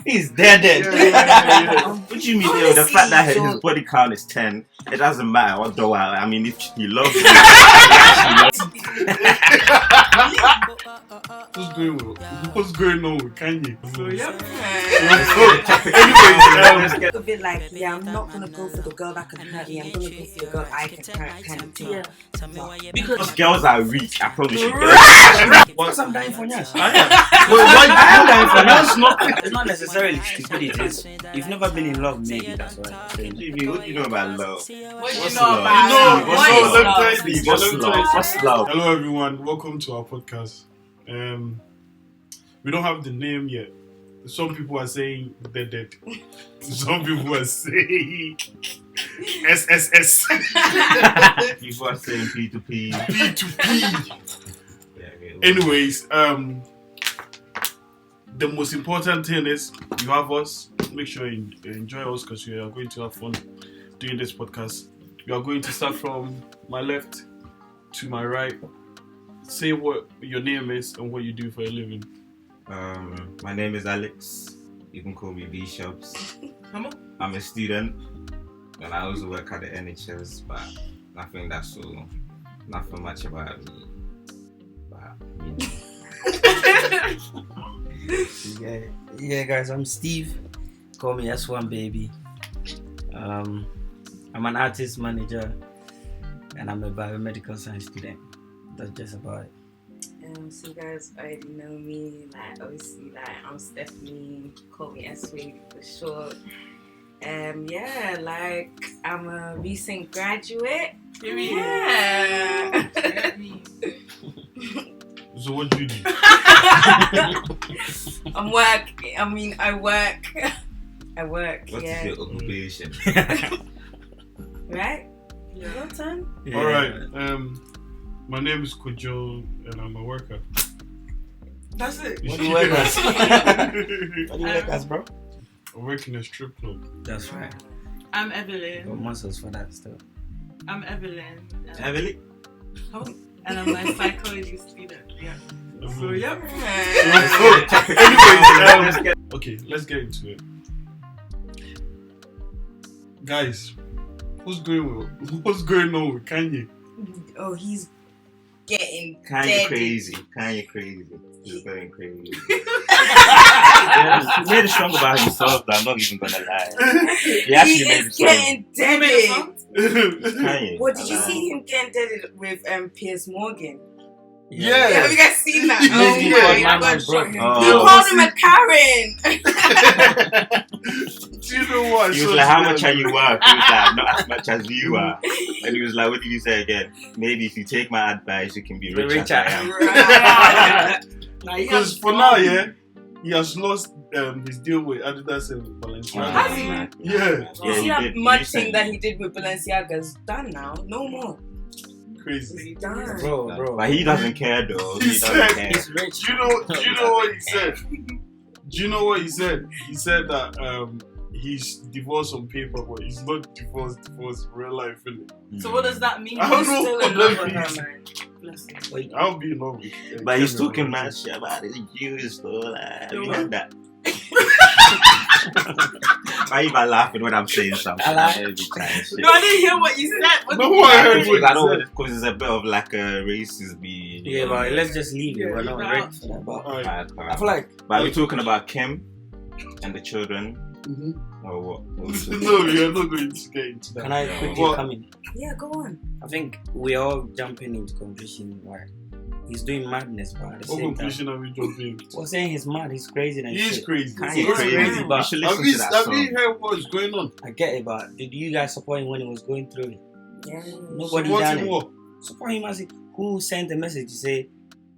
He's dead. Yeah. What do you mean? Honestly, The fact that so- his body count is 10, it doesn't matter. Although I mean, if he loves you, What's going on with Kanye? So yeah. Anyways, A bit like, yeah, I'm not gonna go for the girl that can hurt me. I'm gonna go for the girl I can hurt, kind of thing. because girls are weak, I promise you. Because I'm dying for Nyash. It's not necessarily stupidity. You've never been in love, maybe that's why. What do you know about love? What do you What's know love? about What's what is love? love? Let me tell you. What's love? Hello everyone, welcome to our podcast. We don't have the name yet. Some people are saying DEADED. Some people are saying SSS. People are saying P2P. P2P. Yeah, okay. Anyways, the most important thing is you have us. Make sure you enjoy us because we are going to have fun doing this podcast. We are going to start from my left to my right. Say what your name is and what you do for a living. My name is Alex. You can call me B-Shops. Come on. I'm a student and I also work at the NHS, but nothing much about me. But, Yeah, guys, I'm Steve. Call me S1 baby. I'm an artist manager and I'm a biomedical science student. That's just about it. So you guys already know me, like obviously like I'm Stephanie, call me S-Wavy for short. Yeah, like I'm a recent graduate. Yeah. So what do you do? I work, what yeah. is your occupation? Right? Your turn? Yeah. Alright, my name is Kojo and I'm a worker. That's it. What do you work as? What do you work as, bro? I work in a strip club. That's right. I'm Got Evelyn. muscles for that stuff. I'm Evelyn. Heavily? And I'm a psychology student. Yeah. So yeah. Anyways, okay, let's get into it. Guys, what's going on with Kanye? Oh, he's getting Kanye dead. crazy. He's going crazy. He made a song about himself that I'm not even gonna lie. He actually He made a is song. getting deaded. Kanye. What did you see him getting deaded with Piers Morgan? Yeah. Have you guys seen that? Yeah. Oh Yeah. my My man god. broke. He Oh. called him a Karen. Do you know what? He was like, how much are you worth? He was like, not as much as you are. And he was like, what did you say again? Maybe if you take my advice, you can be rich as I am. Because for now, yeah, he has lost his deal with Adidas and Balenciaga. Has he? Man. Yeah, Yeah, See he that did. mud Recently. thing that he did with Balenciaga's done now. No more. crazy. It's done. Bro. But he doesn't care though. He He doesn't said- care. He's rich. Do you know what he said? Do you know what he said? He said that he's divorced on paper, but he's not divorced in real life, innit? So what does that mean? I don't know Still what in love that with her, means. man. Bless him. Wait, I'll be in love with But he's Kevin talking Durant. mad shit about his views though. Like, The you what? know that. Why even laughing when I'm saying something? I laugh. Every time, shit. No, I didn't hear what you said. What No, did you I say? heard Because what I don't you want because it's a bit of like a racist being. yeah, but let's just leave it. Yeah, We're not leave it ready out. for that. But Alright. I feel like But we're talking about Kim and the children, Mhm. or what? What we talking No, you're not going to get into that. can I quickly What? come in? Yeah, go on. I think we're all jumping into conclusion where he's doing madness, but at the What same time, conclusion are we jumping? we're saying he's mad, he's crazy, and He is shit. crazy. Kanye He's crazy. crazy, but You should Have listen to that you song. heard what is going on? I get it. But did you guys support him when he was going through it? Yeah. Nobody What's done in it. what? Support him as he, who sent a message to say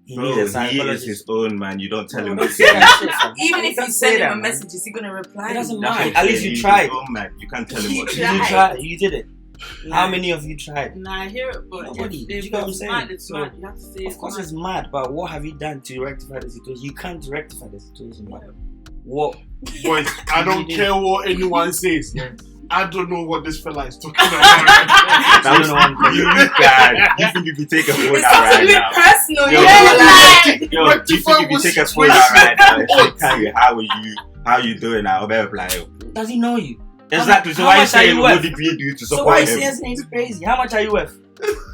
he Bro, needs a he is psychologist. his own man. You don't tell No, him don't what say that shit, fam. Even if Don't you say send him that, a man. message, is he gonna reply? It doesn't That's matter. what At I'm least saying, you he's tried. his own man. You can't tell him what to He do. You tried. You did it. How many of you tried? Nah, I hear it, but Nobody. if You know what I'm it's saying? mad, it's So, mad. You have to say Of course, it's mad, but what have you done to rectify the situation? You can't rectify the situation, but what? Boys, I don't You care what anyone says. I don't know what this fella is talking about. That was you guys. You think if you take a phone It's out right a bit now? personal, Yo, yeah. Yo, do you think if you take a phone out right now and say, Kanye, how are you? how you doing now? Like, does he know you? Exactly. So why you saying what did we do to support him? So why you saying he's crazy? How much are you worth?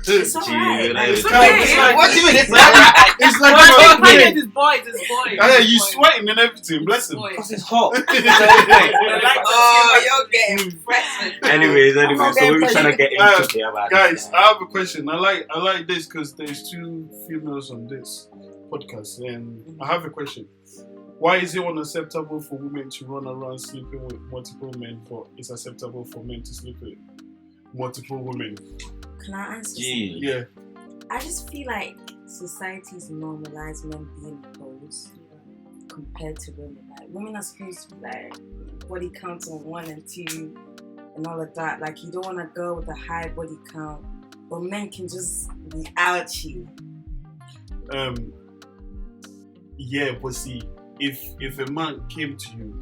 It's alright. It's okay. what do you mean? It's It's like His boy. yeah, you sweating and everything. Bless him. Because it's hot. Oh, you're getting pressed. Anyways, so we're trying to get into about Guys, I have a question. I like this because there's 2 females on this podcast, and I have a question. Why is it unacceptable for women to run around sleeping with multiple men, but it's acceptable for men to sleep with multiple women? Can I answer? Yeah. I just feel like society's normalized men being hoes compared to women. Like women are supposed to be like body count on 1 and 2 and all of that. Like you don't want to go with a high body count, but men can just be out you. Yeah, but see, if a man came to you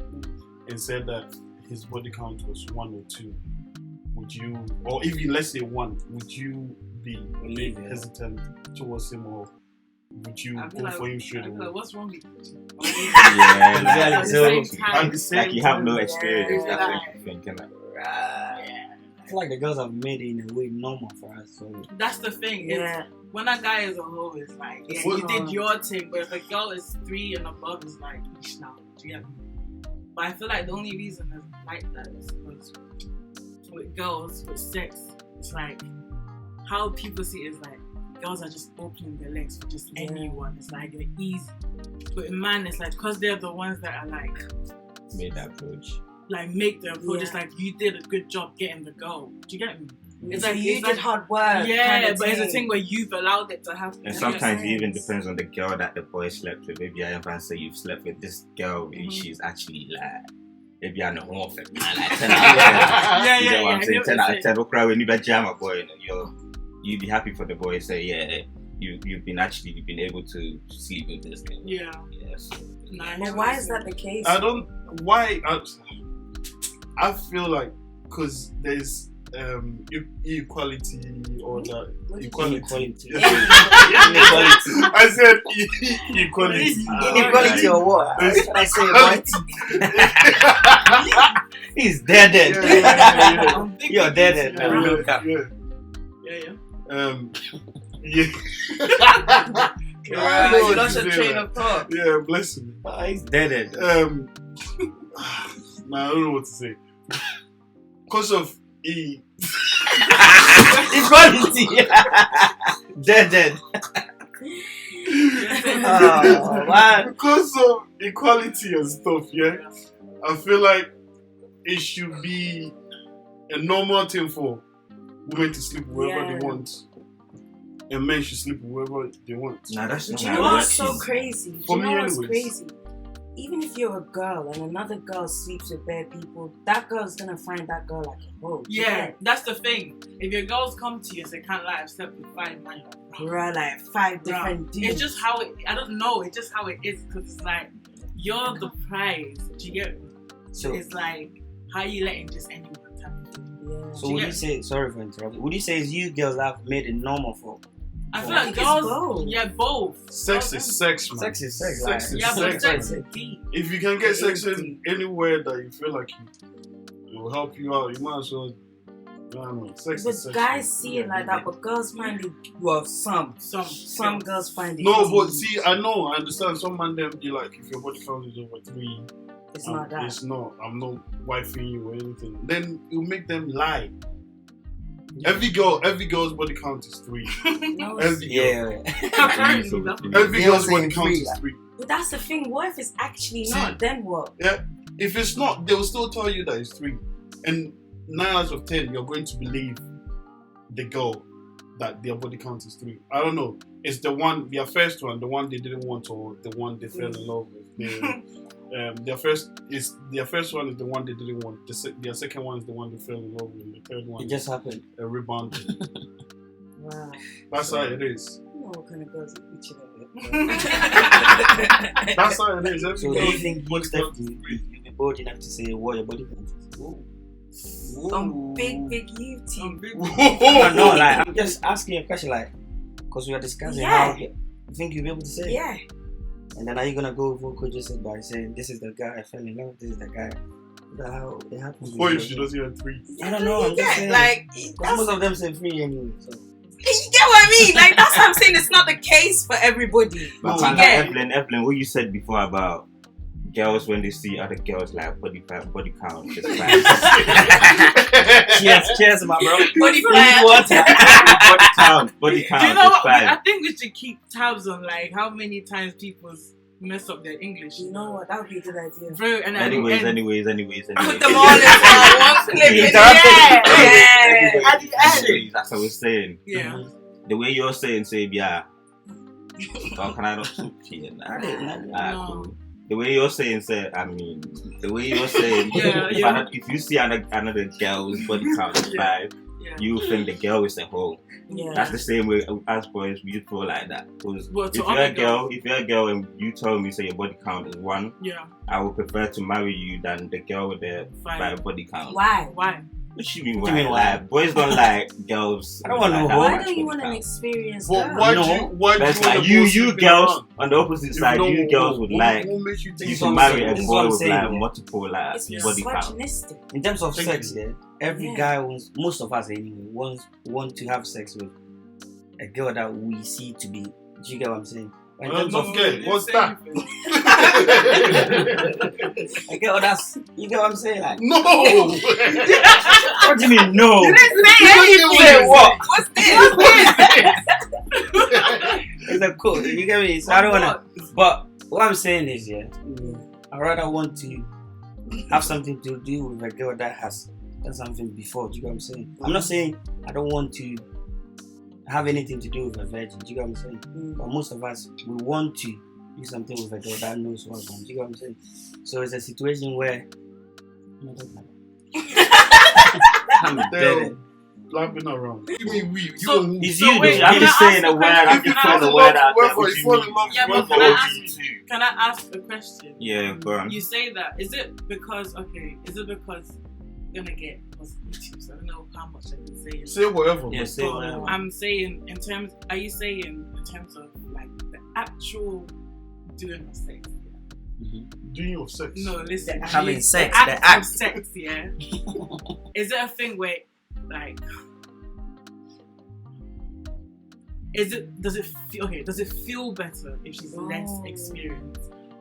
and said that his body count was 1 or 2, would you, or even let's say 1, would you be hesitant towards him, or would you go for him straight away? Like, what's wrong with you? Yeah, so like you have no experience. Yeah. That's what you're thinking. Like, I feel like the girls have made it in a way normal for us. So That's the thing. Yeah. When a guy is a hoe, it's like, yeah, you did your thing, but if a girl is 3 and above, it's like, now, do you get me? But I feel like the only reason it's like that is because with girls, with sex, it's like, how people see it is like, girls are just opening their legs for just anyone. It's like, they're easy. But in man, it's like, because they're the ones that are like, made that approach. Like, make the approach. It's like, you did a good job getting the girl. Do you get me? It's like you did hard work. Yeah, kind of but it's a thing. thing where you've allowed it to happen. And sometimes it even depends on the girl that the boy slept with. Maybe I ever say you've slept with this girl, maybe she's actually like, maybe I know home of it, man. Like 10 out of 10. You know what I'm saying? 10 out of 10. Don't cry when you bet jam a boy. You'd be happy for the boy. Say, yeah, you've been able to sleep with this girl. Yeah. So, But why is that the case? I feel like because there's equality or that equality. I said equality. Inequality or what? I say white. He's dead. Yeah. You're dead. Yeah. You lost your train of thought. Yeah, bless him. He's dead. Nah, I don't know what to say. Because of Equality. Dead. Oh, man. Because of equality and stuff, yeah. I feel like it should be a normal thing for women to sleep wherever they want, and men should sleep wherever they want. Nah, that's But not you how know it what's works. so crazy? For Do you me know what's anyways. crazy? Even if you're a girl and another girl sleeps with bad people, that girl's gonna find that girl like a hoe. Yeah, that's the thing. If your girls come to you and say, can't lie, I've slept with 5 men. Bruh, like 5 different dudes. It's just how it, I don't know, it's just how it is, because it's like, you're the prize. Do you get me? So, It's like, how you letting just anyone tap into you? Yeah. so would you say, sorry for interrupting, would you say it's you girls that have made it normal for? I feel I like think it's both. both. Yeah, both. Sex is sex, man. Sex is sex. Sex is Yeah, but sex. sex is deep. If you can get sex in anywhere that you feel like it will help you out, you might as well. I don't know. Sex But is sex. guys see it like that, but girls find it. Well, some girls find it. No, easy. but see, I understand. Some man them be like, if your body count is over 3, It's not that. It's not. I'm not wifing you or anything. Then it'll make them lie. Every girl's body count is 3. No, Every girl. Yeah. Every They girl's all say body count 3, is 3. but that's the thing. What if it's actually See? not? Then what? Yeah. If it's not, they will still tell you that it's 3. And 9 out of 10, you're going to believe the girl that their body count is 3. I don't know. It's the one, their first one, the one they didn't want, or the one they fell in love with. Their first one is the one they didn't want. Their second one is the one they fell in love with. The third one, It just happened. a rebound. Wow. That's how it is. You know what kind of girls are bitching at it. That's how it is. Every So do girl you think body Steph, count is you'll 3. be bold enough to say what your body count is? Some big YouTube. No, like, I'm just asking a question, like, because we are discussing how you think you'll be able to say it. Yeah. And then are you gonna go vocal just by saying this is the guy I fell in love, this is the guy? That's how it happens. What if she doesn't even 3? I don't know. I'm just saying. Like, Most of them say 3 anyway. So. you get what I mean? Like, that's what I'm saying. It's not the case for everybody. But You get? Evelyn, what you said before about girls when they see other girls like body count, just fine. Cheers, my bro. Body Body count, Do you know just what? fine. I think we should keep tabs on like how many times people mess up their English. You know what? That would be a good idea. Bro, and Anyways. Put them all in Anyways. one clip. Yeah. Yeah. At the end. That's what we're saying. Yeah. The way you're saying, say, yeah. How can I not talk to you? No. The way you're saying, say, I mean, the way you're saying, if you see another girl's body count is 5, you think the girl is a hoe. Yeah. That's the same way as boys, we feel like that. Because Well, if to you're other a girl and you tell me, say, your body count is 1, Yeah. I would prefer to marry you than the girl with the 5 body count. Why? What you mean? What do you mean, why? Like, boys don't like girls. I don't want no that hoe. Why much don't you body want an count. experienced But girl? why do No. you want That's to like you girls on the opposite side. You girls would like What makes you think you This to is marry what a I'm boy with saying, like yeah. multiple like It's body count. misogynistic. In terms of Thank sex, every Yeah. guy wants, most of us anyway, want to have sex with a girl that we see to be. Do you get what I'm saying? In terms of what's that? a girl that's, you get what I'm saying? Like, No! what do you mean no? You didn't say anything. Say what? What's this? It's a code. You get me? So I don't wanna. But what I'm saying is, I rather want to have something to do with a girl that has done something before. Do you get what I'm saying? I'm not saying I don't want to have anything to do with a virgin. Do you get what I'm saying? But most of us, we want to do something with a girl that knows what's on. Do you get what I'm saying? So it's a situation where I'm dead. Lapping around. You mean we? So- It's So you. wait, I'm can just I saying ask a a word. I'm question? just Can I throwing a ask word out there. What you mean? Yeah, but What can I do ask- you do? Can I ask a question? Yeah, go on. You say that. Is it because you're gonna get what's YouTube, so I don't know how much I can say. Say whatever. Yeah, say whatever. I'm saying are you saying in terms of like the actual doing of sex? Doing your sex. No, listen. Having sex, the the act act. of sex, yeah. Is it a thing where like does it feel better if she's less experienced?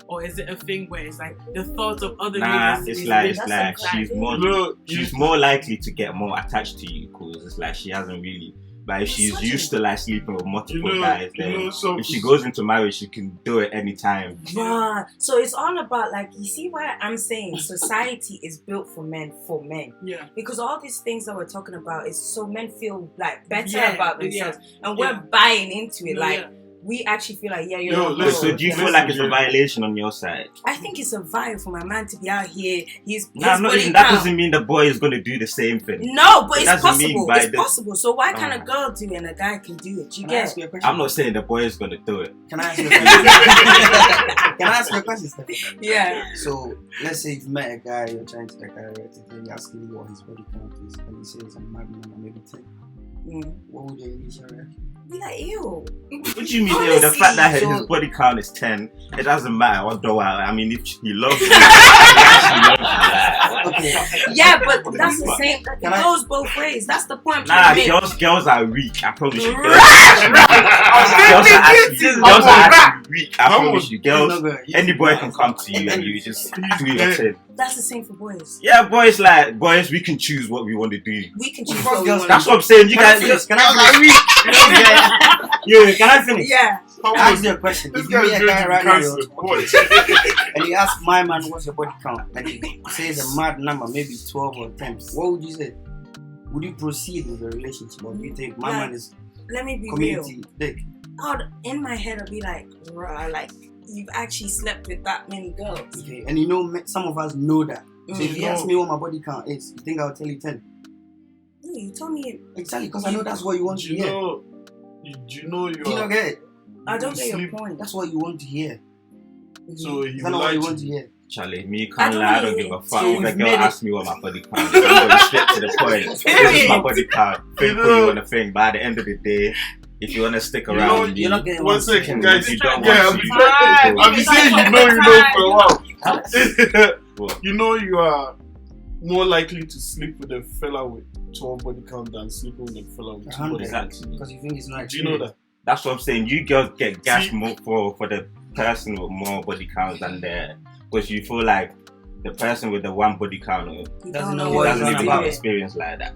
Or is it a thing where it's like the thought of other Nah, niggas it's is like really she's more likely to get more attached to you because it's like she hasn't really. But if she's used to like sleeping with multiple guys, then if she goes into marriage, she can do it anytime. Yeah. So it's all about like, you see why I'm saying society is built for men. Yeah. Because all these things that we're talking about is so men feel like better Yeah, about themselves, and yeah. we're buying into it. No, like yeah. we actually feel like you're Yo, a listen, So do you girl. feel like it's a violation on your side? I think it's a vibe for my man to be out here. Nah, not even, that doesn't mean the boy is going to do the same thing. No, but It it's doesn't mean possible. by It's the- possible. So why can't a Oh. girl do it and a guy can do it? You Can I get? ask you a question? I'm not saying the boy is going to do it. Can I ask you a question? Can I ask you a question, Steph? Yeah. So let's say you've met a guy, you're trying to the guy, right? And you're asking him what his body count is, and he says I'm mad number maybe 10. What would your initial reaction? Be like, ew. What do you mean, yo? The fact that so- his body count is 10, it doesn't matter. Although, I mean, if he loves you, he actually loves you. Okay. Yeah, but that's the same. Can It I- goes both ways. That's the point I'm Nah, trying to make. girls are weak. I promise you. Girls How are actually weak. I How promise much? you. Girls, He's not good. any boy can come to you and you just do your thing. That's the same for boys. Yeah, boys, we can choose what we want to do. We can choose Fuck what we girls. want. That's what I'm saying. You Can I guys, finish? Can I girls are finish? weak. Yeah, can I finish? Yeah. How I ask much? you a question. This If you meet guy's a guy going right to now, cancel. you're- and you ask my man what's your body count, and he says a mad number, maybe 12 or 10, what would you say? Would you proceed with the relationship, or do you think my man is Let me be real. community dick? In my head, I'll be like, rah, like you've actually slept with that many girls. Okay, and you know, some of us know that. So if you No. ask me what my body count is, you think I'll tell you 10? No, you told me. Exactly, because I know that's what you want Do to you hear. know? Do you know Do you you not get it? I don't get your sleep- point. That's what you want to hear. So he Is that not what lied you to want to you. hear? Charlie, me I can't don't lie. I don't really- give a fuck. So If a you've girl made it- asks me what my body count is, I'm going straight to the point. This is my body count. Think what you want to think. But at the end of the day, if you want to stick You know, around, you're not getting one one second, second. guys. You don't Yeah, want to. I'll be saying you know for a while. What? You know you are more likely to sleep with a fella with 12 body count than sleeping with a fella with 2 body count. Exactly. Because you think it's not. Do you know that? That's what I'm saying. You girls get gashed See? more for the person with more body count than because you feel like the person with the 1 body count You Doesn't don't know know what what doesn't it's you're even on have doing. experience like that.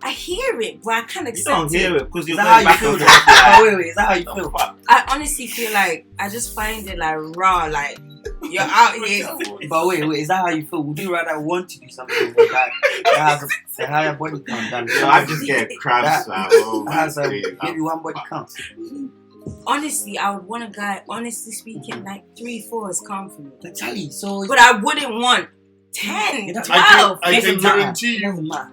I hear it, but I can't You accept don't hear it. it because Is you're that how going you back feel? and though? forth. Oh, wait, is that how you feel? I honestly feel like I just find it like raw, like you're out here. But wait, is that how you feel? Would you rather want to do something with a guy that has a higher body count than So I just get cramps. that has maybe 1 body count? Honestly, I would want a guy, honestly speaking, like 3, 4 is calm for me. Exactly. So But I wouldn't want 10, It doesn't- 12. I can guarantee it you, doesn't matter.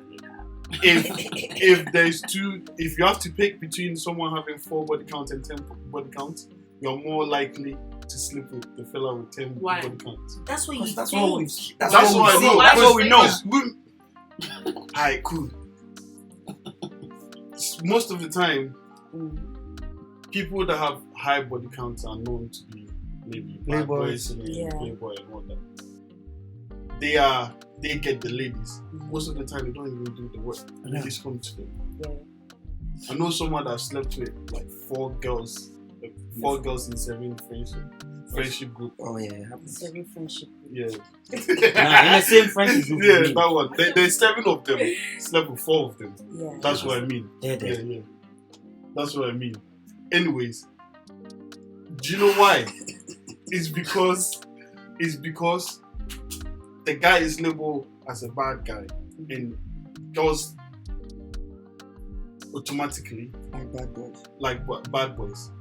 if there's 2, if you have to pick between someone having 4 body count and 10 body count, you're more likely to sleep with the fella with 10 Why? body count. That's what you That's think. what we. That's what I know. Why That's what we is know. it Alright, cool. Most of the time, people that have high body counts are known to be maybe bad boys and Yeah. playboy and all that. They get the ladies. Most of the time, they don't even do the work. Ladies come to them. Yeah. I know someone that slept with like 4 girls, like 4 girls in 7 friendship group. Oh yeah, it happens. It's every friendship. Yeah. Nah, in the same friendship group. Yeah, with me. that one. There's 7 of them. Slept with 4 of them. Yeah. That's what I mean. Yeah, Yeah. That's what I mean. Anyways, do you know why? It's because the guy is labeled as a bad guy and girls automatically Like bad boys. like bad boys.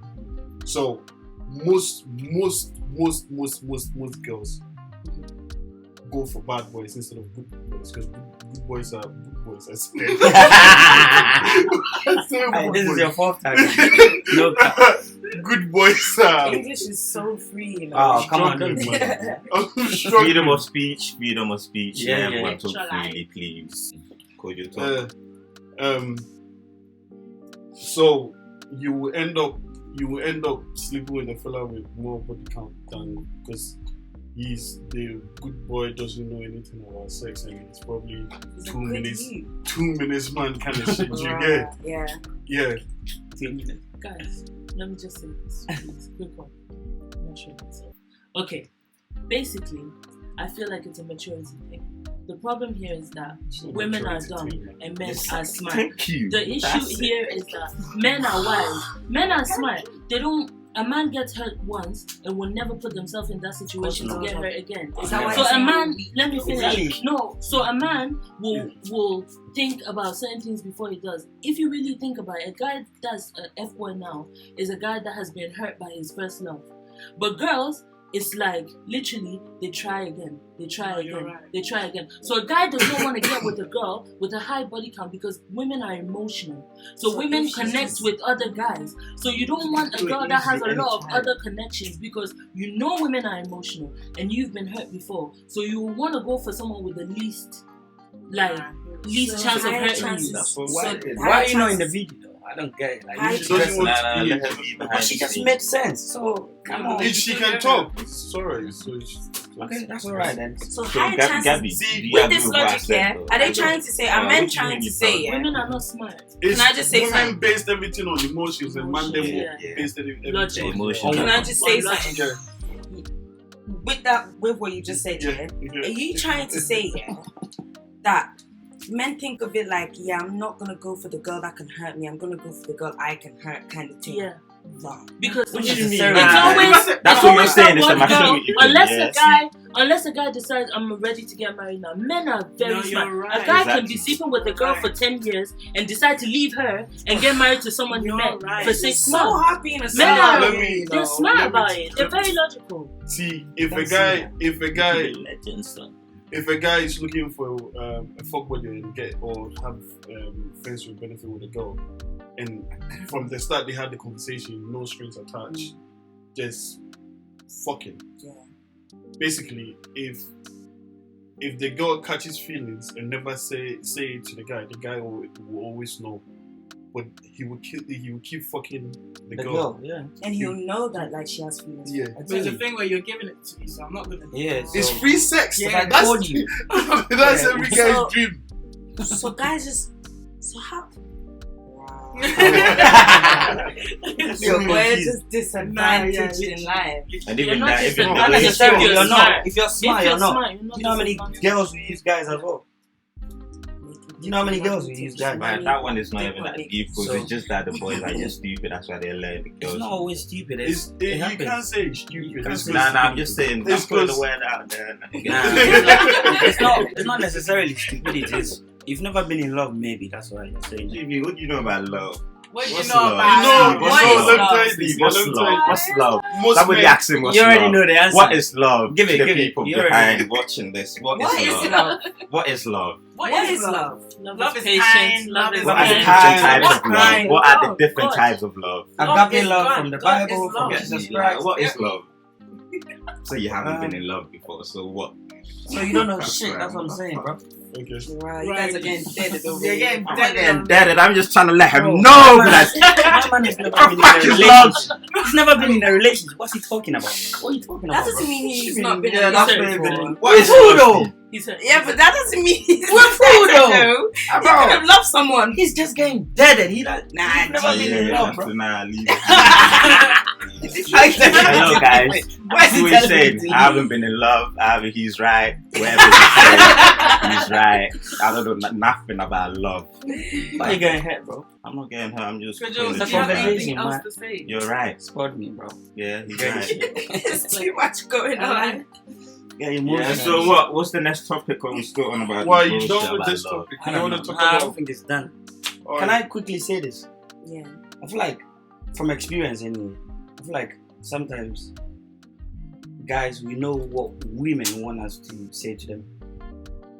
So most girls go for bad boys instead of good boys because good boys are good boys. I swear. Hey, this is your 4th time. No. Good boys are. English is so free, you know. Oh, come on. struggling, don't- man. I'm struggling. Freedom of speech, freedom of speech. Yeah, yeah. Everyone talk Sexualize. freely, please. Call your talk. So you will end up sleeping with a fella with more body count than because he's the good boy doesn't know anything about sex and he's probably It's a 2 good minutes view. 2 minutes man kind of shit. You Right, get? Yeah. Yeah. Guys, let me just say this, please. Quick one. I'm not sure myself. Okay, basically, I feel like it's a maturity thing. The problem here is that women are dumb and men are smart. Thank you. The issue here is that men are wise. Men are smart. They don't. A man gets hurt once and will never put themselves in that situation to get hurt again. Is that why So you're a saying man, we- let me finish. Exactly. No, so a man will think about certain things before he does. If you really think about it, a guy that's an F-boy now is a guy that has been hurt by his first love. But girls, it's like literally they try again, they try You're again, right. they try again. So a guy does not want to get with a girl with a high body count because women are emotional. So women if she's connect just- with other guys. So you don't want a do it girl that has a easy lot of anytime. other connections because you know women are emotional and you've been hurt before. So you want to go for someone with the least chance of higher hurting chances- you. That's what- so Why are you not in the chances- video though? I don't get it. Like, High you just chances- dress Nah, like- Let her be behind But she the just scenes. made sense. So come on. She can talk. It's alright. So it's Okay, that's alright then. So So higher Gabby, chances. do you With agree this what I logic, said, yeah, though? are they trying to say? Are what men do you trying mean to you say? don't? Yeah. Women are not smart. It's Can I just say women something? based everything on emotions and man them Yeah. based everything Logic. on Emotions. Can I just say On logic. something? Yeah. With what you just said, yeah. Yeah. Are you trying to say, yeah, that men think of it like, yeah, I'm not gonna go for the girl that can hurt me. I'm gonna go for the girl I can hurt, kind of thing. Yeah. Wrong. Because What it's do you mean? always That's it's what you're always saying, that it's a one girl. maturity thing, Unless a guy decides I'm ready to get married now. Men are very No, smart. you're A right. guy can be Exactly. sleeping with a girl for 10 years and decide to leave her and get married to someone he You're met right. for It's 6 so months. hard being a Men are Let me- they're smart let me- about it. They're very logical. See, if a That's guy Legend, son. if a guy is looking for a fuck buddy and get or have friends with benefit with a girl, and from the start they had the conversation, no strings attached, just fucking. Yeah. Basically, if the girl catches feelings and never say it to the guy will always know. but he will keep fucking the The girl. girl, yeah. And he'll know that like she has feelings. Yeah. But it's a thing where you're giving it to me, so I'm not gonna. Yeah, It's so- free sex. Yeah, I told you. That's Yeah. every guy's So- dream. So guys just how wow. You're We're confused. just disadvantaged in life. And You're even not that, just even a- the Not Not way- necessarily, If you're you're not. smart. If you're smart, you're not. you're You know how many girls we use guys as well? You know how many girls we use guys? Man, that one is not even that deep because So- it's just that the boys are just stupid. That's why they're letting the It's girls. not always stupid. It You happens. can't say it's stupid. can't It's say- Nah, I'm just saying. It's I'm putting the close. word out there. Nah, it's not necessarily stupidity. It's you've never been in love, maybe that's why you're saying. Jimmy, what do you know about love? What do you What's know love? about No, What's what love? is let me love? tell you this. What's Let me tell love? you. What's love? Most Somebody men- asking what's You already love. know the answer. What is love? Give it, to the give it. people You already behind watching this. What What is is love? love? What is love? What is love? Love is patient, kind. love Love is is What are the kind. different Kind. types of love? Kind. What are the God. different God. types of love? Love Agape is love God. from the God is Bible, from love. Jesus Like, Christ. what is love? So you haven't been in love before. So what? So you don't know shit. That's what I'm saying, bro. Okay. Wow, you guys are getting dead over You're here. getting I'm dead. getting dead. I'm just trying to let him Bro, know my that. man has never been in Fuck a his relationship. He's never been in a relationship. What's he talking about? What are you talking That about? doesn't bro? mean he's not been Yeah, in that's love very before. good. What is Who love? though? He said, Yeah, but that doesn't mean he's What fool though? You Bro, could have loved someone. he's just getting deaded. He's Nah, never been in love, bro. Nah, leave it. Hello, Hello, guys. Why is See he what he's telling saying? me to I haven't been in love. He's right. Whatever he's saying, he's right. I don't know nothing about love. Why you getting hurt, bro? I'm not getting her. I'm just. Could putting you the It's a have truth out. anything conversation, else man. to say? You're right. Spot me, bro. Yeah, he's Yeah. right. It's too much going on. Yeah, Yeah. So what's the next topic? When we still on about? Why this you bullshit done with about this love? topic? I You don't want know. to talk I don't about? think it's done. All Can right. I quickly say this? Yeah. I feel like, from experience anyway, I feel like sometimes guys, we know what women want us to say to them.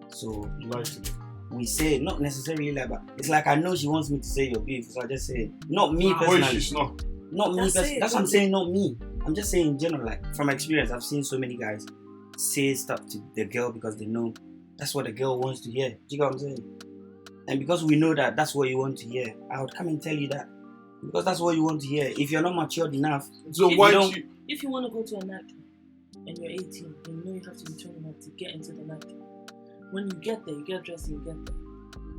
So Lie to them. we say, not necessarily like, but it's like I know she wants me to say you're beautiful, so I just say it. Not me Wow. Wait, personally. she's not. Not me That's personally. it. That's what I'm saying, not me. I'm just saying in general, like from experience, I've seen so many guys say stuff to the girl because they know that's what the girl wants to hear. Do you get what I'm saying? And because we know that that's what you want to hear, I would come and tell you that. Because that's what you want to hear. If you're not matured enough, So If why you don't don't- you? if you want to go to a nightclub and you're 18, you know you have to be 21 to get into the nightclub. When you get there, you get dressed and you get there.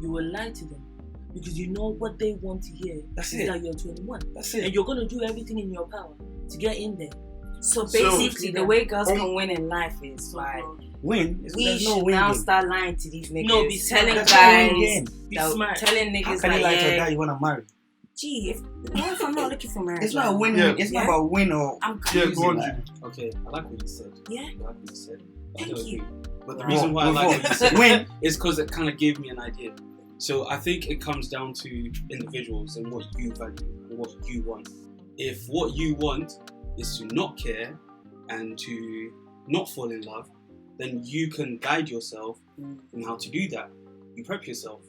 You will lie to them because you know what they want to hear That's is it. that you're 21. that's And it. you're going to do everything in your power to get in there. So So- basically, the way girls can win in life is So, like Win. we There's no should win now game. start lying to these niggas. No, be telling smart. There's no win guys, game. Be that- smart. telling How niggas can you like, lie to a guy yeah, you want to marry? gee, what if I'm not looking for marriage? It's not a win. Yeah. It's not Yeah. about win or. I'm Yeah, confused. go on, Like, Judy. Okay, I like what you said. Yeah. I like what you said. I Thank do you. agree. But the What? reason why I like what you said Win. is because it kind of gave me an idea. So I think it comes down to individuals and what you value and what you want. If what you want is to not care and to not fall in love, then you can guide yourself in how to do that. You prep yourself.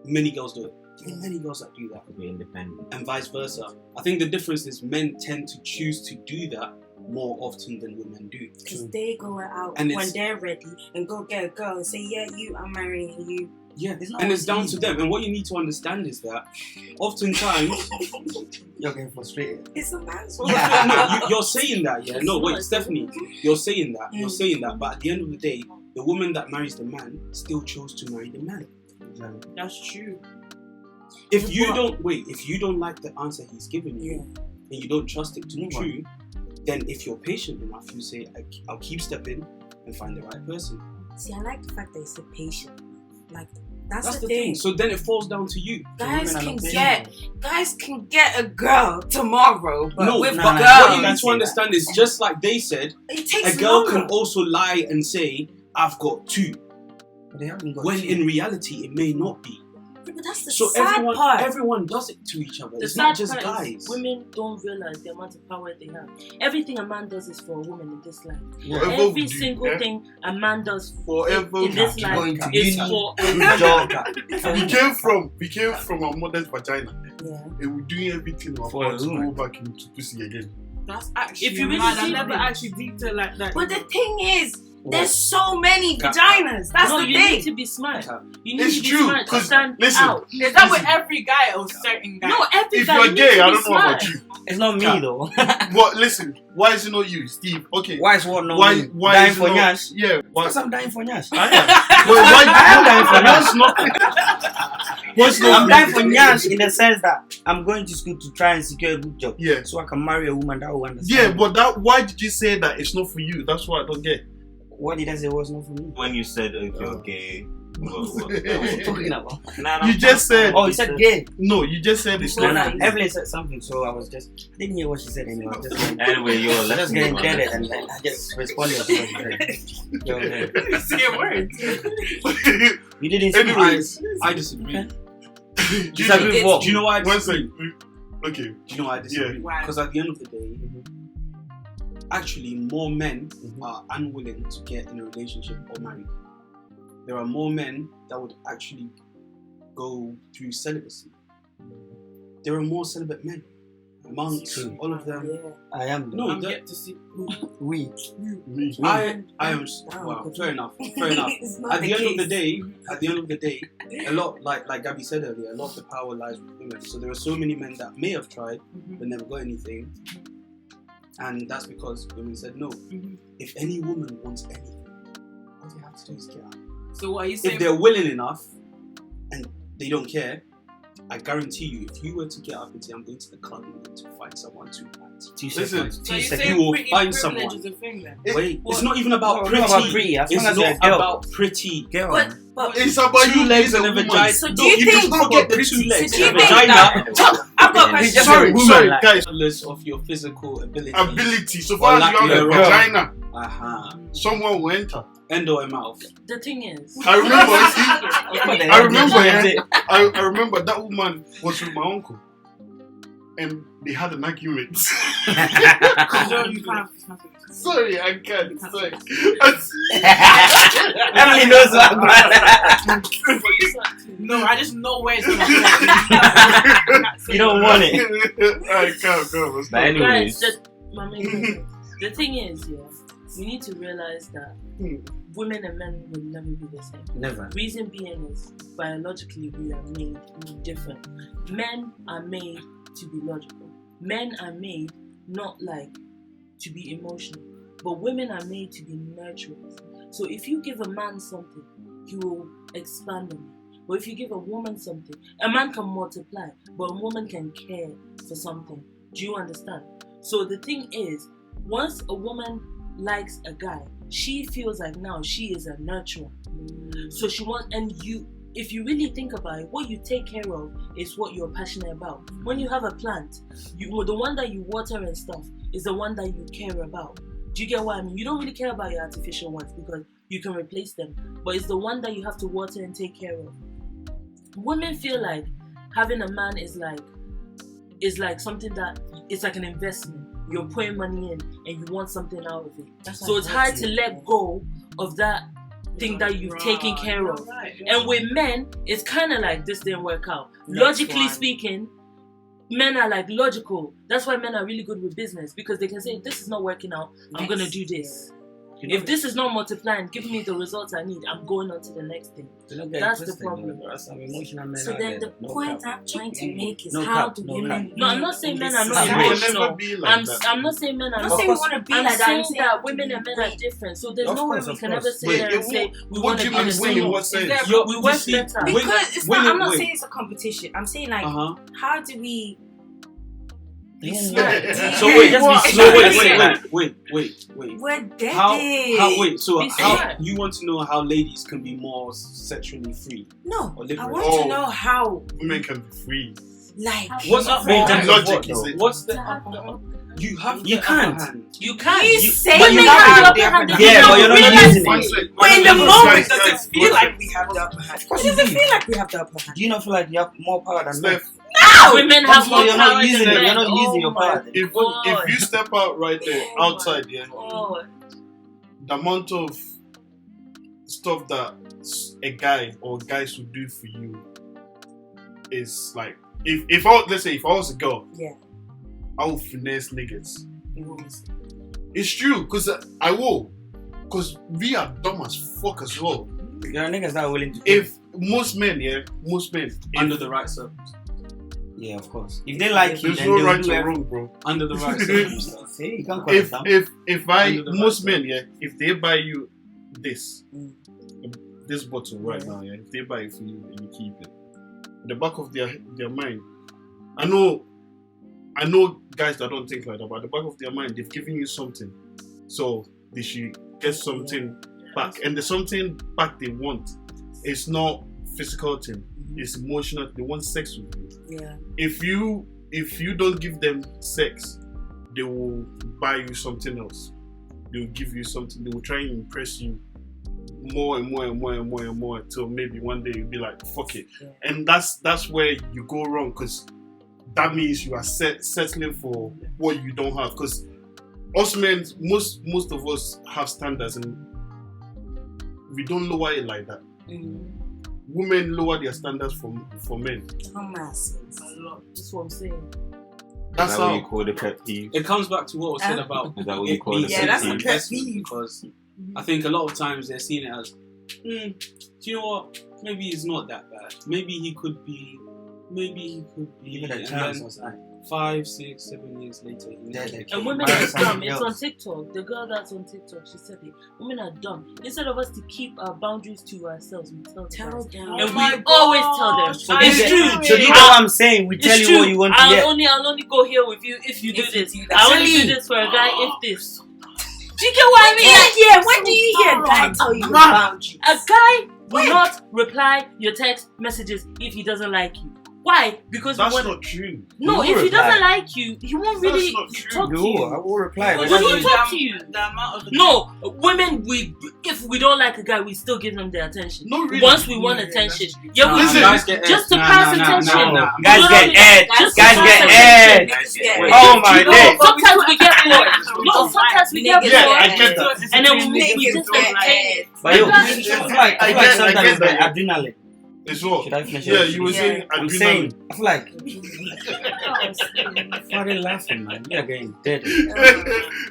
Many girls do it. There are many girls that do that. Be independent. And vice versa. I think the difference is men tend to choose to do that more often than women do. Because they go out And when it's- they're ready and go get a girl and say, yeah, I'm marrying you. Yeah, It's not and it's down always to easy. them. And what you need to understand is that oftentimes, You're getting frustrated. It's a man's no, world. you're saying that, yeah. No, wait, Stephanie, you're saying that. You're saying that. But at the end of the day, the woman that marries the man still chose to marry the man. That's true. If you don't like the answer he's giving you, Yeah. and you don't trust it to be Move on. true, then if you're patient enough, you say, I'll keep stepping and find the right person. See, I like the fact that it's a patient. Like, that's That's the the thing. thing. So then it falls down to you. Guys Women are can not guys can get a girl tomorrow, but No, with nah, a nah, girl, what you don't need say to understand is just like they said, it takes a girl longer. can also lie and say, I've got two. But they haven't got When two. in reality, it may not be. Yeah, but that's the So sad part. everyone does it to each other. The It's not sad just part guys. is women don't realize the amount of power they have. Everything a man does is for a woman in this life. Whatever Every we do, single yeah? thing a man does Forever in this we life Going to is uni, for a good woman. job. We came from our mother's vagina, Yeah. and we're doing everything in our For power to whom? go back into pussy again. That's actually If you really mad. I see never it. actually deeped it like that. But the thing is, There's so many vaginas. That's No, the you thing. need to be smart. You need It's to be true, smart to 'cause stand listen, out. Is that with every guy or certain guy? No, every If guy. you're you need gay, to I be don't know about smart. you. It's not me Yeah. though. But listen, why is it not you, Steve? Okay. Why is what not Why? me? Why Dying is it for not? Nyash? Yeah. Why? Because I'm dying for Nyash. I am. But why? I am dying for Nyash. Not. What's I'm not? dying for Nyash in the sense that I'm going to school to try and secure a good job. Yeah. So I can marry a woman that will understand. Yeah, me. but that. Why did you say that it's not for you? That's what I don't get. What did I say was not for me? When you said okay, What are you talking about? You just said. Oh, you said gay. No, you just said it's No, not. no. Evelyn said something, so I was just. I didn't hear what she said anyway. I was just, Anyway, you're I was just getting left. deaded and then I just responded to what she said. Yo, yeah. Say a word. You didn't speak. Anyways, I disagree. Disagree with what? Do you know why I One disagree? second. Okay. Do you know why I disagree? Why? Because at the end of the day, actually, more men are unwilling to get in a relationship or marry. There are more men that would actually go through celibacy. There are more celibate men amongst True. all of them. I am. No, I'm that- yet to see. We. I am. Wow, fair enough. Fair enough. It's not At the end of the case. day, a lot, like Gabby said earlier, a lot of the power lies with women. So there are so many men that may have tried but never got anything, and that's because women said no. If any woman wants anything, all they have to do is get out. So what are you saying? If they're willing enough and they don't care, I guarantee you, if you were to get up and say, I'm going to the club to find someone to fight, 2 Listen. seconds. So 2 you're seconds. saying You will pretty find privilege someone. is a thing then? wait, What? it's not even about No, pretty. not about pretty. As It's long as you're a not girl. about pretty. Girl. But It's about Two you legs and a woman. vagina. So do No, you you think- just forget the two legs. So do you The think vagina. I've got a He's question. just Sorry, a woman, sorry, like- guys. Regardless of your physical ability. Ability. So far as lack you have a thereof. vagina, Uh-huh. someone will enter. End or a mouth. The thing is, I remember. Okay. I remember. Yeah, I remember that woman was with my uncle, and they had an argument. Sorry, I can't. Sorry. Emily knows what I'm No, I just know where it's going. You don't want it. I can't go. But guys, anyways, the thing is, yeah, we need to realize that women and men will never be the same. Never. Reason being is biologically we are made different. Men are made to be logical. Men are made not like to be emotional, but women are made to be nurturers. So if you give a man something, he will expand on it. But if you give a woman something, a man can multiply, but a woman can care for something. Do you understand? So the thing is, once a woman likes a guy, she feels like now she is a nurturer. So she wants, and you, if you really think about it, what you take care of is what you're passionate about. When you have a plant, the one that you water and stuff is the one that you care about. Do you get what I mean? You don't really care about your artificial ones because you can replace them, but it's the one that you have to water and take care of. Women feel like having a man is like something that it's like an investment. You're putting money in and you want something out of it. So it's hard to let go of that thing that you've taken care of. And with men, it's kind of like this didn't work out. Logically speaking, men are like logical. That's why men are really good with business, because they can say, this is not working out, I'm going to do this. If this is not multiplying, give me the results I need, I'm going on to the next thing. That's the problem. So then the point I'm trying to make is No how cap, do no women... cap. No, I'm not saying men are not It will emotional. never be like that. I'm not saying men are I'm not. not saying we want to be I'm like that. I'm saying that to women be and men are great. different. So there's Of no way course, we of can course. ever sit Wait, there and say we what want do to you be mean the win in same. what sense? We work better. Because it's not, I'm not wait. saying it's a competition. I'm saying like, Uh-huh. how do we... So wait, What? wait. We're dead. How wait, so Be how smart. you want to know how ladies can be more sexually free? No, Or I liberate. want Oh. to know how, Women can be free. like... What's up Wait, more that's logic, what, is though? it? What's the you have You the can't. upper hand. You can't. You say but you men have have the the upper hand. upper You hand. Yeah, don't but you're not realize using it. it. But in the Guys, moment, guys, does it feel like we have the upper hand? It doesn't feel like we have the upper hand. Do you not feel like you have more power than men? Steph, Women have more You're power not using than it. You're men. not using your power. then. if you step out right there, outside, yeah, Oh, the amount of stuff that a guy or guys would do for you is like, if I, let's say if I was a girl, Yeah. I would finesse niggas. It's true, because I will. because we are dumb as fuck as well. There are niggas that are willing to. If most men, Under the right circumstances. Yeah, of course. If they like you, there's then no they'll right do or everything. wrong, bro. Under the right circumstances. See, you can't call it dumb. If Under the most right men, if they buy you this bottle right now, if they buy it for you and you keep it, in the back of their mind, I know guys that don't think like that, but at the back of their mind, they've given you something, so they should get something back, and the something back they want, it's not physical thing, it's emotional. They want sex with you. Yeah. If you don't give them sex, they will buy you something else. They will give you something. They will try and impress you more and more and more and more and more until maybe one day you'll be like, fuck it. Yeah. And that's where you go wrong, because that means you are settling for what you don't have. Because us men, most of us have standards, and we don't lower it like that. Women lower their standards for men. Thomas. That's what I'm saying. Is that what you call the pet peeve? It comes back to what was said about Is that what you call the Yeah, pet that's a peeve? pet peeve. Because I think a lot of times they're seeing it as, do you know what? Maybe it's not that bad. Maybe he could be. Give it a and chance then or something. 5, 6, 7 years later, And women are dumb. It's on TikTok. The girl that's on TikTok, she said it. Women are dumb. Instead of us to keep our boundaries to ourselves, we tell them. And we always tell them. So It's true. So you know what I'm saying? We tell It's you true. what you want to hear. I'll only go here with you if you do If you this. do that. I only do this for a guy if this. Do you get what I mean? When do you hear a guy tell you boundaries? A guy will not reply your text messages if he doesn't like you. Why? Because That's not true. No, You if he reply. doesn't like you, he won't really That's not true. talk to No, you. I will reply. Will But he talk to you? The amount of No, women, if we don't like a guy, we still give them the attention. No, really. Once we want attention, yeah, we Listen, guys get just to Nah, pass nah, attention. nah. Guys get aired. Just Guys to get pass aired. attention. Oh my No, days. sometimes we get bored. No, sometimes we get Yeah, I bored. get that. And then we Niggas just get like, aired. But yo, I I feel get- like I get sometimes that. like adrenaline. It's what? Should I finish Yeah, it? you were saying I'm adrenaline. saying, I feel like funny laughing, man. You're getting dead.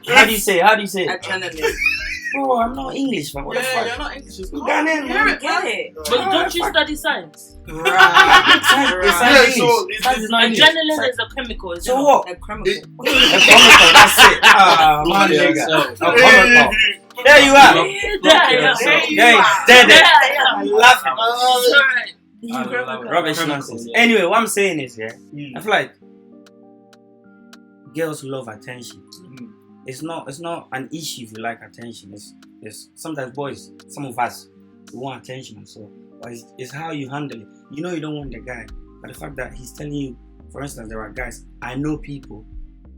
How do you say? Adrenaline. Bro, I'm not English, man. What the fuck? you're not English. It's You cool. Ghanaian, man. Get it. But don't you study science? It's Yeah, English. so Science is not English. Adrenaline is a chemical. It's So not. what? A criminal. A comical, that's it. Ah, man, Yeah, nigga. so- A comical. There you are. Guys, dead. I'm laughing. Rubbish nonsense. Anyway, what I'm saying is, I feel like girls love attention. It's not an issue if you like attention. It's sometimes boys, some of us, we want attention and so, but it's how you handle it. You know you don't want the guy, but the fact that he's telling you, for instance, there are guys, I know people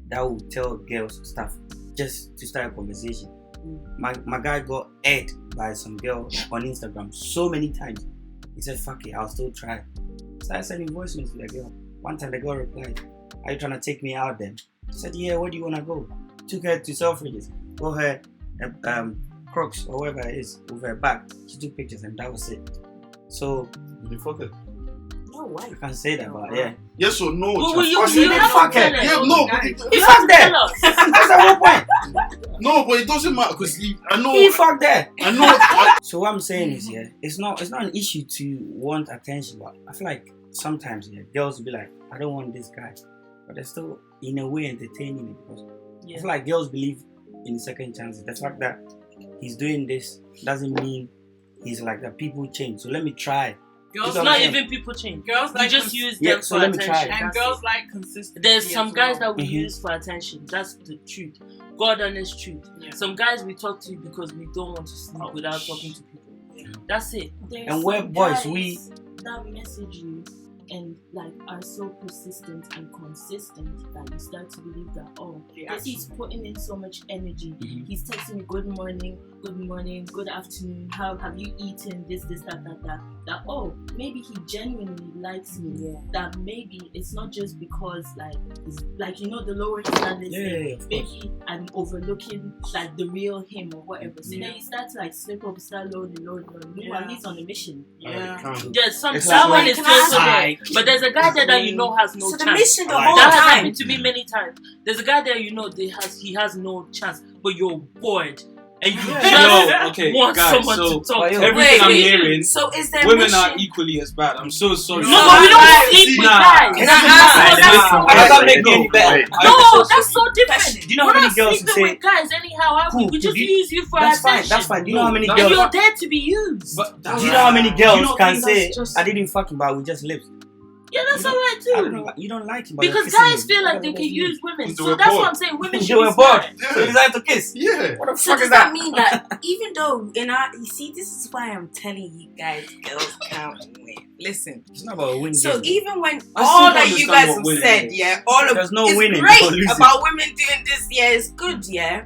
that will tell girls stuff just to start a conversation. My guy got aired by some girl on Instagram so many times. He said, fuck it, I'll still try. Started sending voice notes to the girl. One time the girl replied, are you trying to take me out then? She said, yeah, where do you want to go? Took her to Selfridges. Got her Crocs or whatever it is with her bag. She took pictures and that was it. So, You fuck it. No, why? I can't say that, but yeah. Yes or no? Well, Chas? you Oh, she did have fuck to her. tell us. Yeah, no, but He fucked her. Tell us. That's the whole point. no, but it doesn't matter because I know. He fucked her. I know. So what I'm saying is, it's not an issue to want attention, but I feel like sometimes, girls will be like, I don't want this guy, but they're still in a way entertaining it because I feel like girls believe in second chances. The fact that he's doing this doesn't mean he's like that. People change, so let me try. It's Girls not like- even people change. Girls You like just use Yeah, them so for let me try attention. it. and That's girls it. like consistency. There's some as guys well. that we Mhm. use for attention. That's the truth. God honest truth. Yeah. Some guys we talk to because we don't want to sleep without talking to people. That's it. There's And we're some boys, guys we- that message you and like are so persistent and consistent that you start to believe that because he's putting in so much energy. Mhm. He's texting me good morning, good afternoon, how have you eaten, this, that, that maybe he genuinely likes me. Yeah. That maybe it's not just because he's like the lower standards thing. Yeah, of course. Maybe I'm overlooking like the real him or whatever. So then you start to slip up, start loading. Meanwhile, he's on a mission. Yeah. There's some It's someone like- is still so there. But there's a guy there that you know has no So the chance. mission the Like, whole That has time. happened to me many times. There's a guy there he has no chance, but you're bored. And you Just okay, want guys, someone so to talk to. everything I'm hearing, So is there women mission? are equally as bad. I'm so sorry. No, but we don't sleep with guys. It doesn't matter. That doesn't make me any better. No, that's so different. Do you know how many girls sleeping say, with guys anyhow, have we? Cool, We just could you- use you for that's fine, attention. that's fine. Do you know how many No, And girls? you're there to be used. But Do you know how many you girls not can think say, that's just- I didn't fuck him, but we just lived? Yeah, that's alright too. You don't like him, but Because you're kissing guys him. feel like they can use women. Because So they were that's bored. what I'm saying. Women should You be were bored, smart. so you decided to kiss. Yeah. What the So fuck does is that that? mean that even though you see, this is why I'm telling you guys, girls can't win. Listen. It's not about winning. So even when I all still that don't you understand guys what have winning said, is. yeah, all of There's no it's winning great or losing. about women doing this, yeah, it's good, yeah.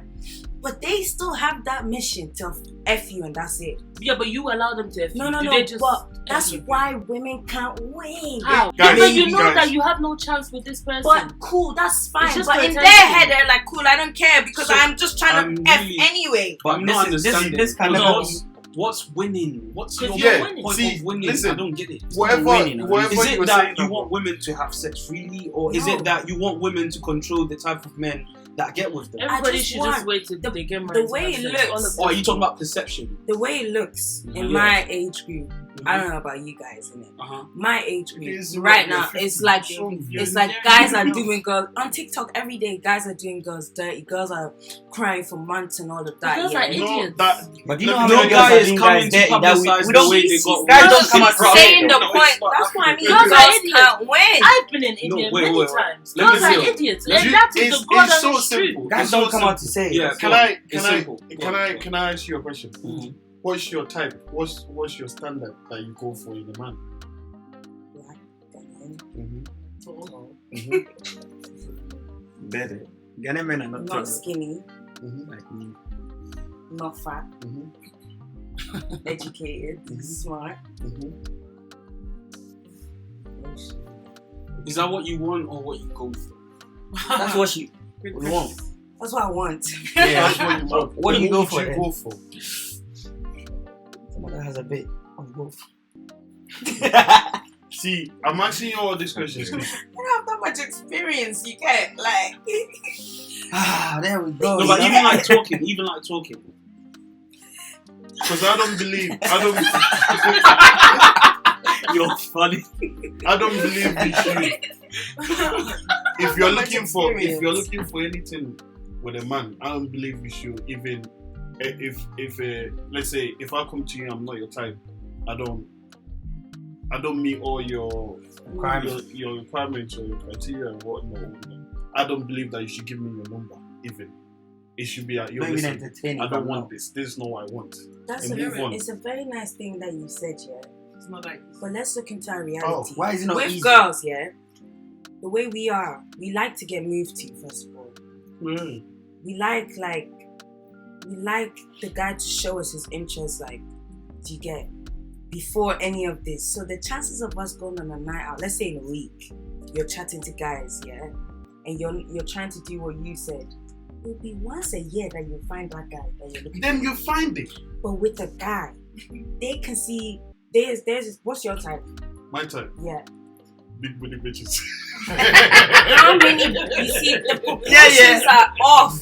But they still have that mission to F you and that's it. Yeah, but you allow them to F you. No, Do no, they just but that's F you? why women can't win. How? Guys, Because you know guys. that you have no chance with this person. But cool, that's fine. It's just But for in their attention. head, they're like, cool, I don't care because So, I'm just trying to I'm F really- anyway. But I'm not This is- this- understanding. this kind of- Because what's winning? What's your Because you're point winning. of See, winning? listen, I don't get it. Whatever winning, you Is were it saying that you about- want women to have sex freely, or is No. it that you want women to control the type of men that get with them? Everybody just should want just wait till they get married. the to way have it sex. All looks. of Or are them. you talking about perception? The way it looks in Yeah. my age group, I don't know about you guys, innit? Uh-huh. My age group, is right right, now, you're it's like 50. it's like guys are doing girls on TikTok every day. Guys are doing girls dirty. Girls are crying for months and all of that. Girls yeah. are No, idiots. that But do you know how No many girls guy are is doing coming guys to dirty that publicize we don't the way they Jesus, got. guys girls don't come out to say saying it. the No, point. it's not That's what I mean. happening. Girls are Girls idiots. can't win. I've been in India wait, many wait. times. Let me Girls are see. idiots. It's- And that is it's the God so honest truth. simple. Guys It's don't so come out to simple. say it. Yeah, Can go on. I It's can I simple. Go can on, I go on. can I ask you a question? Mhm. What's your type? What's your standard that you go for in a man? Better. Ghana men are not Not trouble. skinny, Like me. not fat, educated, smart. Is that what you want or what you go for? That's what she would want. That's what I want. Yeah. That's what you want. What do you go would for you then? go for? Someone that has a bit of both. See, I'm asking you all these questions. I don't have that much experience. You get like. There we go. No, but even like talking. Because I don't believe. You're funny. I don't believe we should. If you're looking for anything with a man, I don't believe we should even. If let's say if I come to you, I'm not your type. I don't meet all your requirements or your criteria and whatnot. I don't believe that you should give me your number. Even it should be at your. Maybe Listen, entertaining. I don't but want no. this. This is not what I want. That's And move on. it's a very nice thing that you said, yeah. It's not like But let's look into our reality. Why is it not With easy? girls, yeah, the way we are, we like to get moved to, first of all. We like the guy to show us his interest, like, do you get, before any of this. So the chances of us going on a night out, let's say in a week, you're chatting to guys, yeah, and you're trying to do what you said, it'll be once a year that you find that guy that you're looking Then for. you find it. But with a guy, they can see, there's what's your type? My type. Yeah. Big booty bitches. How many you see the proportions are off.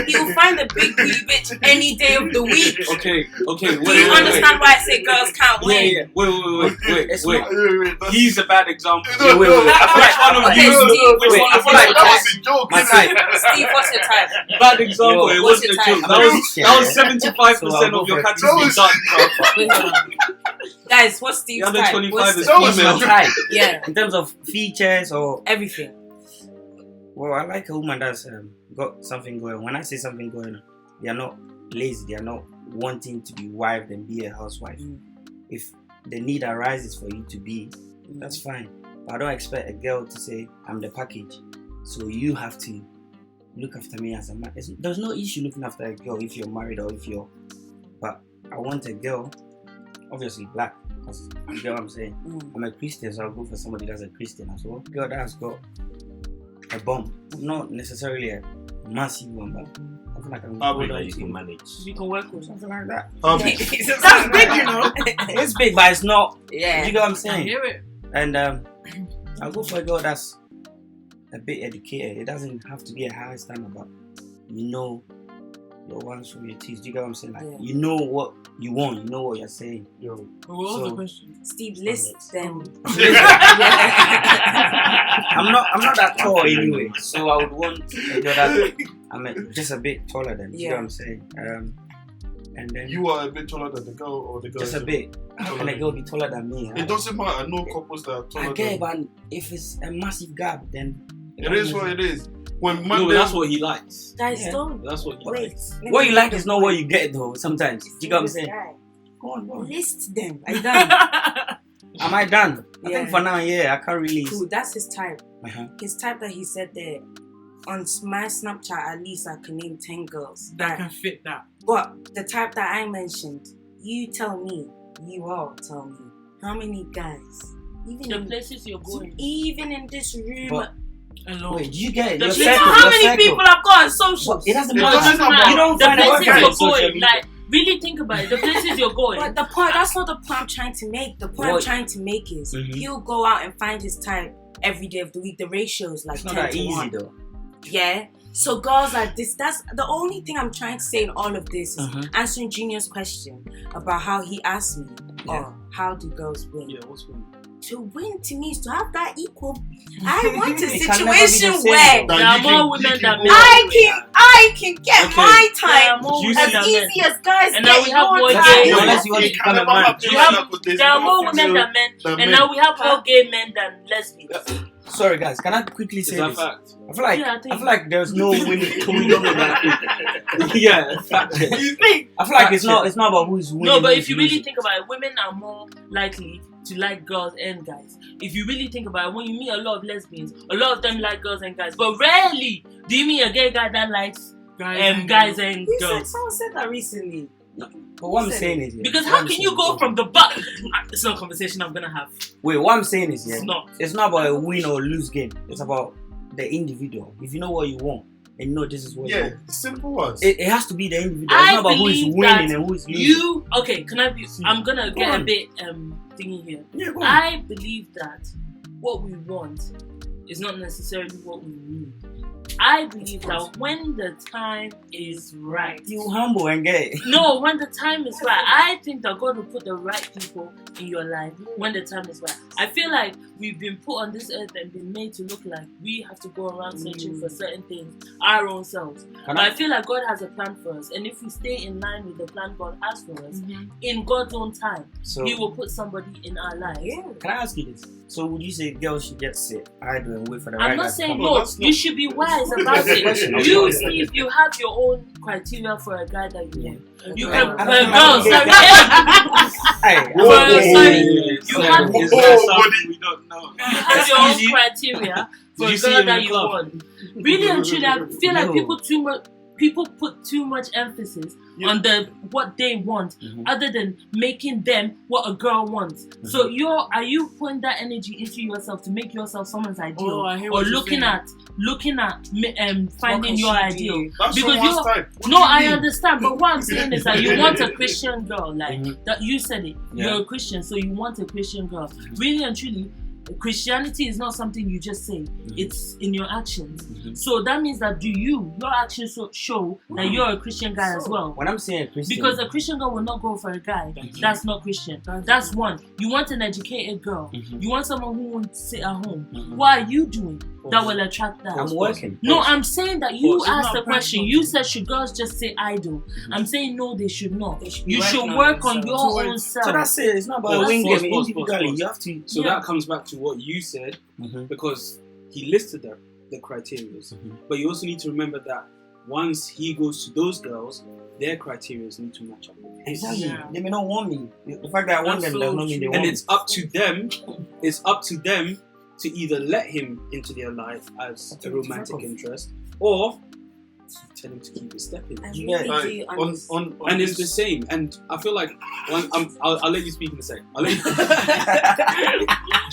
You'll find the big booty bitch any day of the week. Okay. Do you understand why I say girls can't win? Yeah. Wait. It's not- That's- He's a bad example. No, wait. no, I feel like one of Okay, you. Steve, Which one? I feel that like was a joke. My type. Steve, what's your type? bad example. Yo, It what's wasn't a your joke. type? That was 75% So I'll of go your for it. category That done, bro. Wait, hold on. Guys, what's Steve's The other type? 25 What's is That was female. a joke. Type. yeah, In terms of features or everything. well, I like a woman that's got something going. When I say something going, they are not lazy. They are not wanting to be wived and be a housewife. If the need arises for you to be, that's fine. But I don't expect a girl to say, I'm the package. So you have to look after me as a man. There's no issue looking after a girl if you're married or if you're... But I want a girl, obviously black, because you get what I'm saying. I'm a Christian, so I'll go for somebody that's a Christian as well. Girl that has got a bomb. Not necessarily a massive one, but I feel like I'm How Way big? that you can manage. You can work with. something like that. How big? That's big, you know. It's big, but it's not. Yeah. You get what I'm I saying? hear it. And I'll go for a girl that's a bit educated. It doesn't have to be a high standard, but you know your ones from your teeth. Do you get what I'm saying? Like, Yeah. you know what you want, you know what you're saying. Yo. What was the So- question? Steve, list them. I'm not that tall anyway, so I would want a girl that I'm just a bit taller than. Do you know what I'm saying? And then You are a bit taller than the girl, or the girl? just a bit. How can a girl be taller than me? It doesn't matter. No couples that are taller I get it, than. but if it's a massive gap, then It is what it is. When man, No, but that's what he likes. Guys, Yeah. don't. That's what he Wait. likes. what you like is not what you get though. Sometimes. Do you get what I'm This saying? guy. Go on. List them. I done. Am I done? I Yeah. think for now, yeah, I can't really. Cool. That's his type. Uh-huh. His type that he said there. On my Snapchat, at least I can name 10 girls. That can fit that. But the type that I mentioned, you tell me, you all tell me, how many guys, The places you're going. even in this room, But- Alone. Wait, do you get it? The Your places- you know circle, how your many circle. people I've got on socials? But it doesn't It matter. doesn't matter. You don't The find a places guy you're on social going, media. like, really think about it. The places you're going. But the point, that's not the point I'm trying to make. The point I'm What? trying to make is Mhm. he'll go out and find his type every day of the week. The ratio is like It's not 10 that to easy 1. though. Yeah. So girls like this, that's the only thing I'm trying to say in all of this is Mhm. answering Junior's question about how he asked me, Yeah. how do girls win? Yeah, what's going To win to me is to have that equal. I want a It can never be the situation same, where though. There are more women than men. I can get Okay. my There are time more You women as than men. easy as guys And get now we have your more time. gays. Unless you want to become a man. There are more women than men, and now we have more gay men than lesbians. Sorry guys, can I quickly Is say that this? fact? I feel like Yeah, I I feel like there's no winning. Yeah, fact. You think? I feel like it's not about who's winning. No, but who's if you really losing. think about it, women are more likely to like girls and guys. If you really think about it, when you meet a lot of lesbians, a lot of them like girls and guys. But rarely do you meet a gay guy that likes guys and Who said, girls. someone said that recently. But what I'm saying is, yeah, Because what how I'm can saying you is- go from the back? It's not a conversation I'm gonna have. Wait, what I'm saying is, yeah, It's not. it's not about a win or lose game. It's about the individual. If you know what you want and you know this is what you Yeah, want, simple ones. it has to be the individual. It's I not about who is believe winning that and who is losing. You okay? Can I be? I'm gonna Go get a on. bit thingy here. Yeah, go on. I believe that what we want is not necessarily what we need. I believe that when the time is right, You humble and get it. no, when the time is right, I think that God will put the right people in your life when the time is right. I feel like we've been put on this earth and been made to look like we have to go around searching for certain things, our own selves. Can But I I, feel like God has a plan for us, and if we stay in line with the plan God has for us, Mm-hmm. in God's own time, so, He will put somebody in our lives. Yeah. can I ask you this? So would you say girls should get sit idle and wait for the right I'm guy not to saying come? No, no. that's not- You should be wise about That's the it. question. You see if you have your own criteria for a guy that you want. You Yeah. can, I don't girls. get Hey, Whoa, sorry. You have- is Whoa, that buddy. something we don't know? You have your own criteria for Did a you see girl him in that the you club? want. Really and truly, I feel like No. people put too much emphasis on what they want, Mhm. other than making them what a girl wants. So are you putting that energy into yourself to make yourself someone's ideal, Oh, I hear or what you're looking saying. at finding your ideal? That's because someone's you're- type. What No, do you I mean? understand, but what I'm saying is that you want a Christian girl, like Mhm. that. You said it. Yeah. You're a Christian, so you want a Christian girl. Really and truly, Christianity is not something you just say. It's in your actions. Mhm. So that means that your actions show that you're a Christian guy as well. When I'm saying Christian, Because a Christian girl will not go for a guy that's not Christian. That's one. You want an educated girl. Mhm. You want someone who won't sit at home. Mhm. What are you doing that will attract that? I'm working. No, I'm saying that you It's asked not the question. practical. You said, should girls just say idle? I'm saying no, they should not. They should be You should working on work on themselves. your own self. So that's it. It's not about Pause, a win pause, game. pause, Individually, pause. you have to. So Yeah. that comes back to what you said, Mhm. because he listed the criteria. But you also need to remember that once he goes to those girls, their criteria need to match up with his. Exactly. Yeah. They may not want me. The fact that I want That's them so does not mean they true. want And me. it's up to them. It's up to them to either let him into their life as a romantic interest, or tell him to keep it stepping. I You really get- do Like, understand. on And it's the this- same. And I feel like I'll let you speak in a sec. Do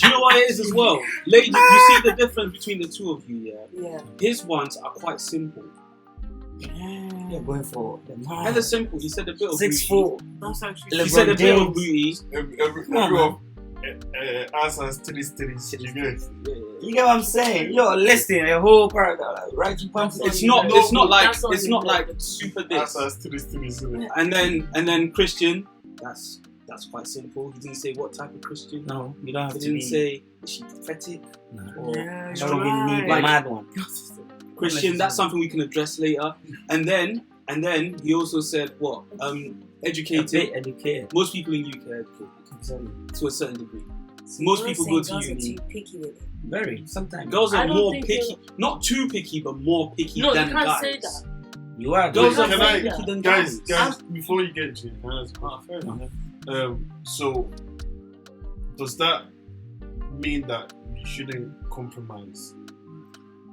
you know what it is as well, ladies? You see the difference between the two of you. Yeah, Yeah. his ones are quite simple. You're going for the And the simple. He said a bit of 6'4". That's actually He LeBron said a bit of James. booty. every Come on, of answers to this. You get? You get what I'm saying? You're listing a whole paragraph, like, right? It's not like super this. Answers to this. And then Christian. That's quite simple. He didn't say what type of Christian. No, you don't have He to didn't be. say is she prophetic. No. Or Yeah, You you're don't really need right. a mad one. Christian. That's something we can address later. And then he also said what? Educated. Educated. Most people in UK are educated to a certain degree. Most people go to girls are uni. too picky with it. Very. Sometimes. Girls I are don't more think picky, not too picky, but more picky No, than you can't guys. say that. You are. Girls You are can't more say picky that. than Guys, guys. before you get into it, fair enough. So does that mean that you shouldn't compromise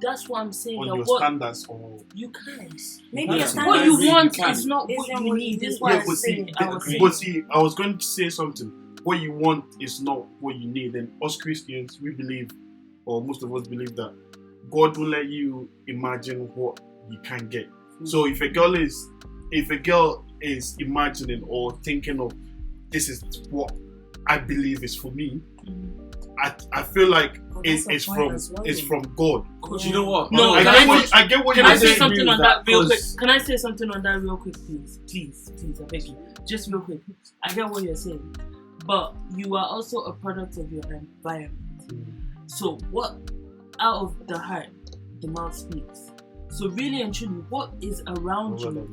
That's what I'm saying. on that your what standards or? you can't. Maybe Yeah. your standards. What you You want can. is not what Isn't you what need. you Is need. what Yeah, I'm but see, saying. I was saying. but see, I was going to say something. What you want is not what you need. And us Christians, we believe, or most of us believe that God will let you imagine what you can get. So if a girl is imagining or thinking of this is what I believe is for me, I feel like Oh, that's it's the point from as well, it's then. from God. Because you know what? No, I get what Can you're I say saying. something on that real quick? Because- Can I say something on that real quick, please? Please, I beg you. Just real quick. I get what you're saying. But you are also a product of your environment. So what out of the heart, the mouth speaks. So really and truly, what is around you?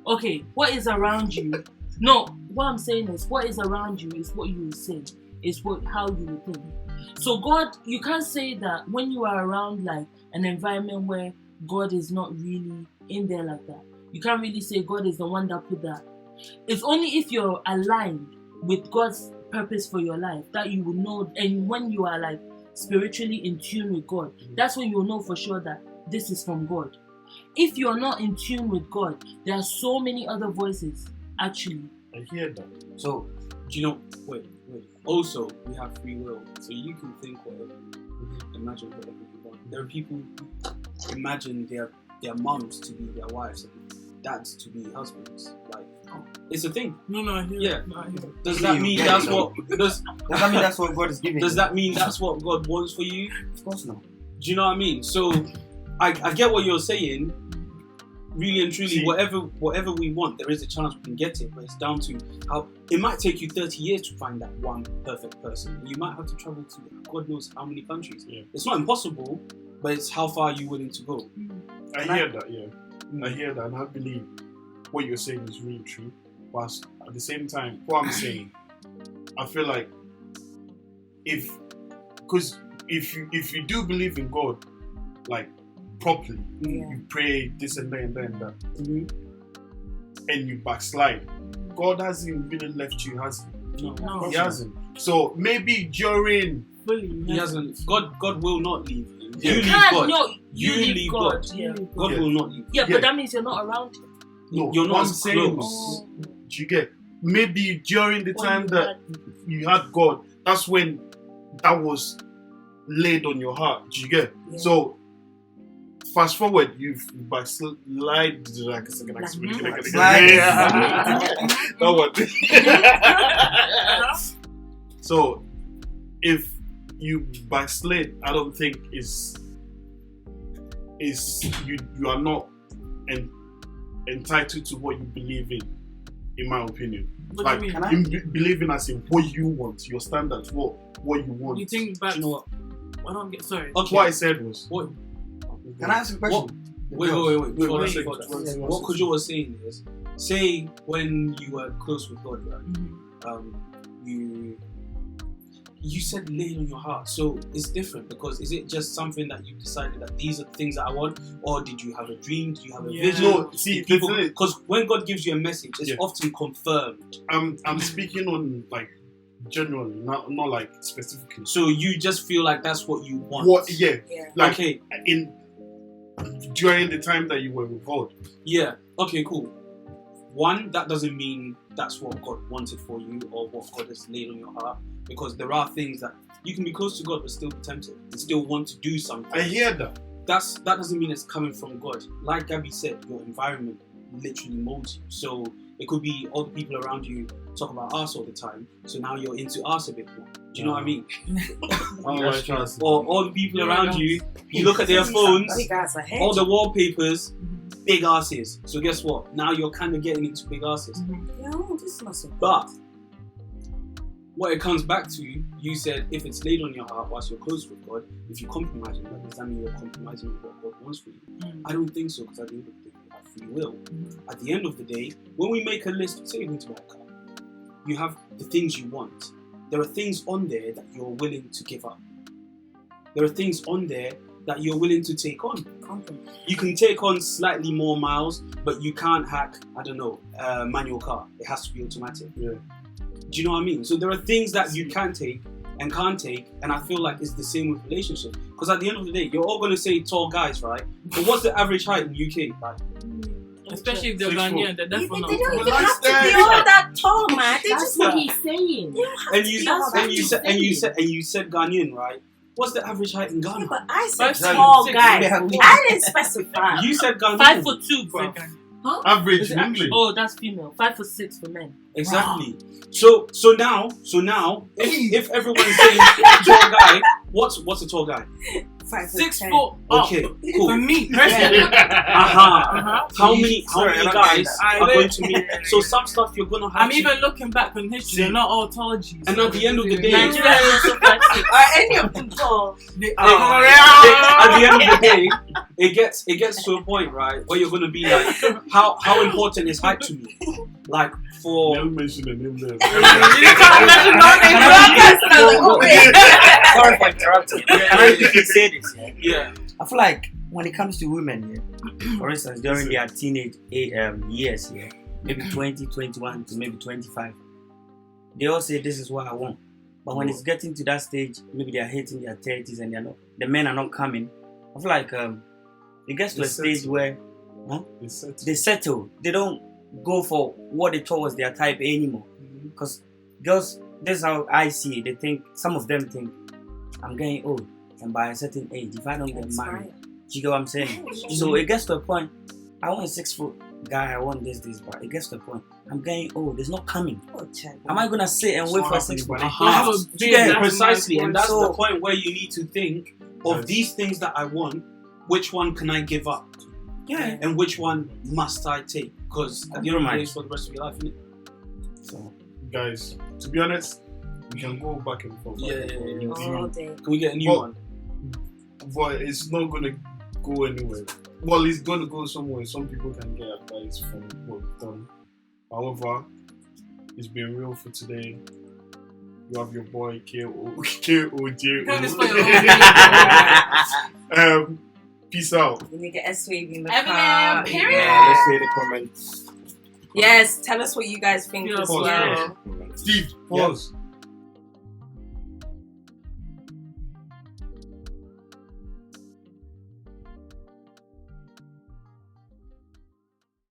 Okay, what is around you? No, what I'm saying is what is around you is what you will say. Is how you will think. So God, you can't say that when you are around like an environment where God is not really in there like that. You can't really say God is the one that put that. It's only if you're aligned with God's purpose for your life that you will know. And when you are like spiritually in tune with God, that's when you'll know for sure that this is from God. If you're not in tune with God, there are so many other voices actually. I hear that. So, do you know? Wait. Also, we have free will, so you can think whatever, imagine whatever you want. There are people who imagine their mums to be their wives and dads to be husbands. Like, it's a thing. No, I hear. Yeah. No, I hear. Does that mean that's what? Does I mean, that's what God is giving. Does that mean that's what God wants for you? Of course not. Do you know what I mean? So, I get what you're saying. Really and truly, See, whatever we want, there is a chance we can get it, but it's down to how. It might take you 30 years to find that one perfect person. You might have to travel to God knows how many countries. Yeah. It's not impossible, but it's how far are you willing to go. I hear that, yeah. I hear that, and I believe what you're saying is really true. But at the same time, what I'm saying, I feel like if you do believe in God, like properly, you pray this and that and that and that, and you backslide, God hasn't really left you, has he? No. He hasn't. So maybe during He hasn't. God will not leave you. Yeah. You leave can't, God. no, You leave God. Yeah. God Yeah. will not leave. Yeah, Yeah. but that means you're not around him. no, You're not what I'm as saying, close. do you get? Maybe during the When time you that you had God, that's when that was laid on your heart. Do you get? Yeah. So fast forward, you've backslide. That one. So if you backslid, I don't think is you are not entitled to what you believe in my opinion. What Like do you mean? Can I? you believing as in what you want, your standards, what you want. You think back? Do you know what? I don't get. Sorry. Okay. What I said was What? Can I ask a question? Wait. Wait, Before one I say second, that, one second. what Kojo was saying is, say when you were close with God, right? You said lay on your heart, so it's different because is it just something that you decided that these are the things that I want, or did you have a dream? Do you have a vision? No, see, People, the thing is, because when God gives you a message, it's Yeah. often confirmed. I'm speaking on like generally, not like specifically. So you just feel like that's what you want. What? Yeah, Yeah. like Okay. in during the time that you were with God. Yeah. Okay. Cool. One, that doesn't mean that's what God wanted for you or what God has laid on your heart, because there are things that you can be close to God but still be tempted and still want to do something. I hear that. That doesn't mean it's coming from God. Like Gabby said, your environment literally molds you. So it could be all the people around you talk about us all the time. So now you're into us a bit more. Do Do you know what I mean? That's trust. Or all the people around you, you look at their phones, You guys are all the wallpapers, big asses. So guess what? Now you're kind of getting into big asses. Yo, this must have. But what it comes back to, you said if it's laid on your heart whilst you're close with God, if you compromise with that, does that mean you're compromising with what God wants for you? I don't think so, because at the end of the day, you have free will. At the end of the day, when we make a list, say you're going to buy a car, you have the things you want. There are things on there that you're willing to give up. There are things on there that you're willing to take on. You can take on slightly more miles, but you can't hack, I don't know, a manual car. It has to be automatic. Yeah. Do you know what I mean? So there are things that you can take and can't take, and I feel like it's the same with relationships. Because at the end of the day, you're all going to say tall guys, right? But what's the average height in UK? Like, Especially if they're 6 foot. Ghanaian, they're They definitely don't not even tall. have to be all that tall, man. They That's just what he's saying. and you said Ghanaian, right? What's the average height in Ghana? But I said 5'6". tall Yeah. guy. I didn't specify. You said Ghanaian. 5'2", bro. Average in England. Oh, that's female. 5'6" for men. Exactly. So now, if everyone's saying tall guy, what's a tall guy? 6 5'10". foot. Okay, For cool. me, personally. How many Sorry, guys I are know. going to meet? So some stuff you're gonna have I'm to. even looking back on history. They're not all tall G's. And at the end of the day, Nigeria is also 5'6". Are any of them tall? at the end of the day, it gets to a point, right, where you're gonna be like, how important is height to me? Like for Never mention the name there. You can't mention no names. Sorry for interrupting. Can I quickly say this? yeah. I feel like when it comes to women, for instance, during their teenage years, maybe 20, 21 to maybe 25, they all say this is what I want. But when it's getting to that stage, maybe they are hitting their 30s and the men are not coming. I feel like it gets to a stage where they settle. They don't go for what they thought was their type anymore. Because girls, this is how I see it. They think, some of them think, I'm getting old, and by a certain age, if I don't get married, you get what I'm saying? So it gets to a point, I want a 6 foot guy, I want this, but it gets to a point, I'm getting old, it's not coming. Am I gonna sit and wait for a 6 foot? Precisely, and that's the point where you need to think of these things that I want, which one can I give up? Yeah. And which one must I take? Because at the end of the day, it's for the rest of your life, isn't it? So, Guys, to be honest, we can go back and forth. Yeah. All day. Can we get a new Well, one? But it's not gonna go anywhere. Well, it's gonna go somewhere. Some people can get advice from what we've done. However, it's been real for today. You have your boy KOJ. Peace out. You need to get S-Wave in the Eminem, car. period. Yeah, let's hear the comments. Yes, tell us what you guys think Yeah, as pause, well. Steve, pause.